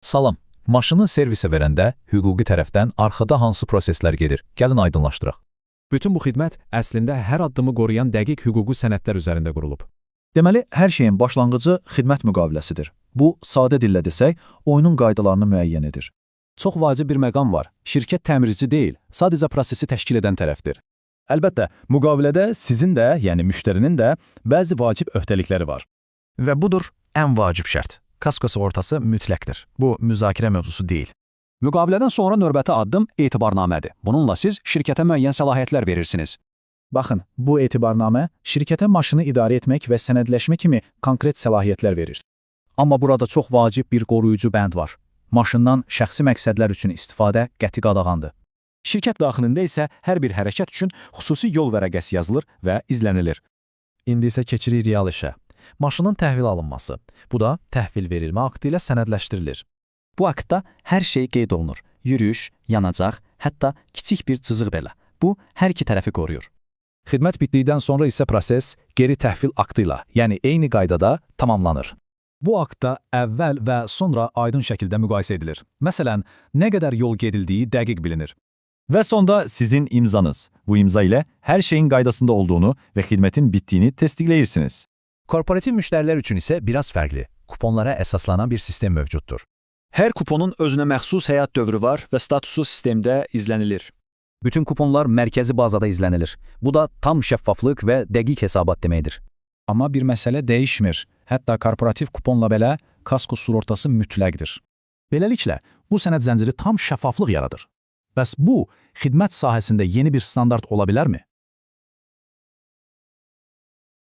Salam. Maşını servisə verəndə hüquqi tərəfdən arxada hansı proseslər gedir? Gəlin aydınlaşdıraq. Bütün bu xidmət əslində hər addımı qoruyan dəqiq hüquqi sənədlər üzərində qurulub. Deməli, hər şeyin başlanğıcı xidmət müqaviləsidir. Bu, sadə dillə desək, oyunun qaydalarını müəyyən edir. Çox vacib bir məqam var. Şirkət təmirci deyil, sadəcə prosesi təşkil edən tərəfdir. Əlbəttə, müqavilədə sizin də, yəni müştərinin də bəzi vacib öhdəlikləri var. Və budur ən vacib şərt. Kasko sığortası mütləqdir. Bu, müzakirə mövzusu deyil. Müqavilədən sonra növbəti addım etibarnamədir. Bununla siz şirkətə müəyyən səlahiyyətlər verirsiniz. Baxın, bu etibarnamə şirkətə maşını idarə etmək və sənədləşmə kimi konkret səlahiyyətlər verir. Amma burada çox vacib bir qoruyucu bənd var. Maşından şəxsi məqsədlər üçün istifadə qəti qadağandır. Şirkət daxilində isə hər bir hərəkət üçün xüsusi yol vərəqəsi yazılır və izlənilir. İndi isə keçirik real işə. Maşının təhvil alınması. Bu da təhvil verilmə aktı ilə sənədləşdirilir. Bu aktda hər şey qeyd olunur. Yürüyüş, yanacaq, hətta kiçik bir cızıq belə. Bu, hər iki tərəfi qoruyur. Xidmət bitdikdən sonra isə proses geri təhvil aktı ilə, yəni eyni qaydada tamamlanır. Bu aktda əvvəl və sonra aydın şəkildə müqayisə edilir. Məsələn, nə qədər yol gedildiyi dəqiq bilinir. Və sonda sizin imzanız. Bu imza ilə hər şeyin qaydasında olduğunu və xidmətin bitdiyini təsdiqləyirsiniz. Korporativ müştərilər üçün isə biraz fərqli. Kuponlara əsaslanan bir sistem mövcuddur. Hər kuponun özünə məxsus həyat dövrü var və statusu sistemdə izlənilir. Bütün kuponlar mərkəzi bazada izlənilir. Bu da tam şəffaflıq və dəqiq hesabat deməkdir. Amma bir məsələ dəyişmir. Hətta korporativ kuponla belə kasko sığortası mütləqdir. Beləliklə, bu sənəd zənciri tam şəffaflıq yaradır. Bəs bu, xidmət sahəsində yeni bir standart ola bilərmi?